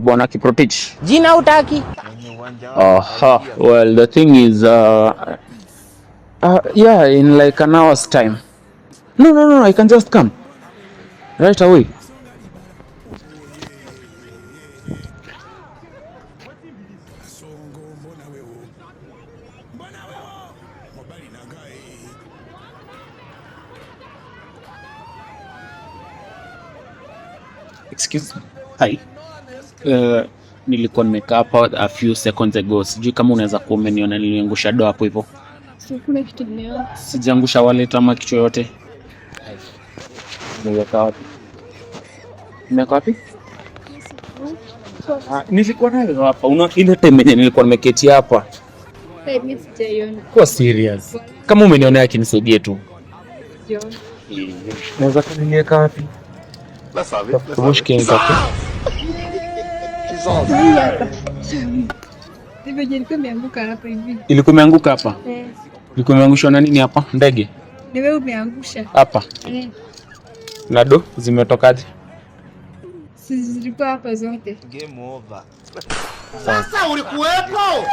Bwana Kiprotich. Jina utaki? Well, the thing is, yeah, in like an hour's time. No, I can just come right away. Excuse me. Hi. Nilikuwa nimekaa hapa a few seconds ago. Sijui kama unaweza kuwa umeniona niliangusha doa hapo hivyo. Kuna kitu nimeona. Sijaangusha wallet ama kitu yote. Nimeweka wapi? Nimeweka wapi? Nilikuwa nayo hapa. Una ile time yenye nilikuwa nimeketi hapa. Mimi sijaiona. Kwa serious. Kama umenionea kinisaidie tu. Ndio. Naweza kuniweka wapi? Mushkini kapi. Ilikuwa imeanguka hapa hivi. Ilikuwa imeanguka hapa? Ilikuwa imeangushwa na nini hapa? Ndege? Ni wewe umeangusha. Hapa? Nado zimetokaje? Zilikuwa hapa zote. Game over. Sasa ulikuwepo?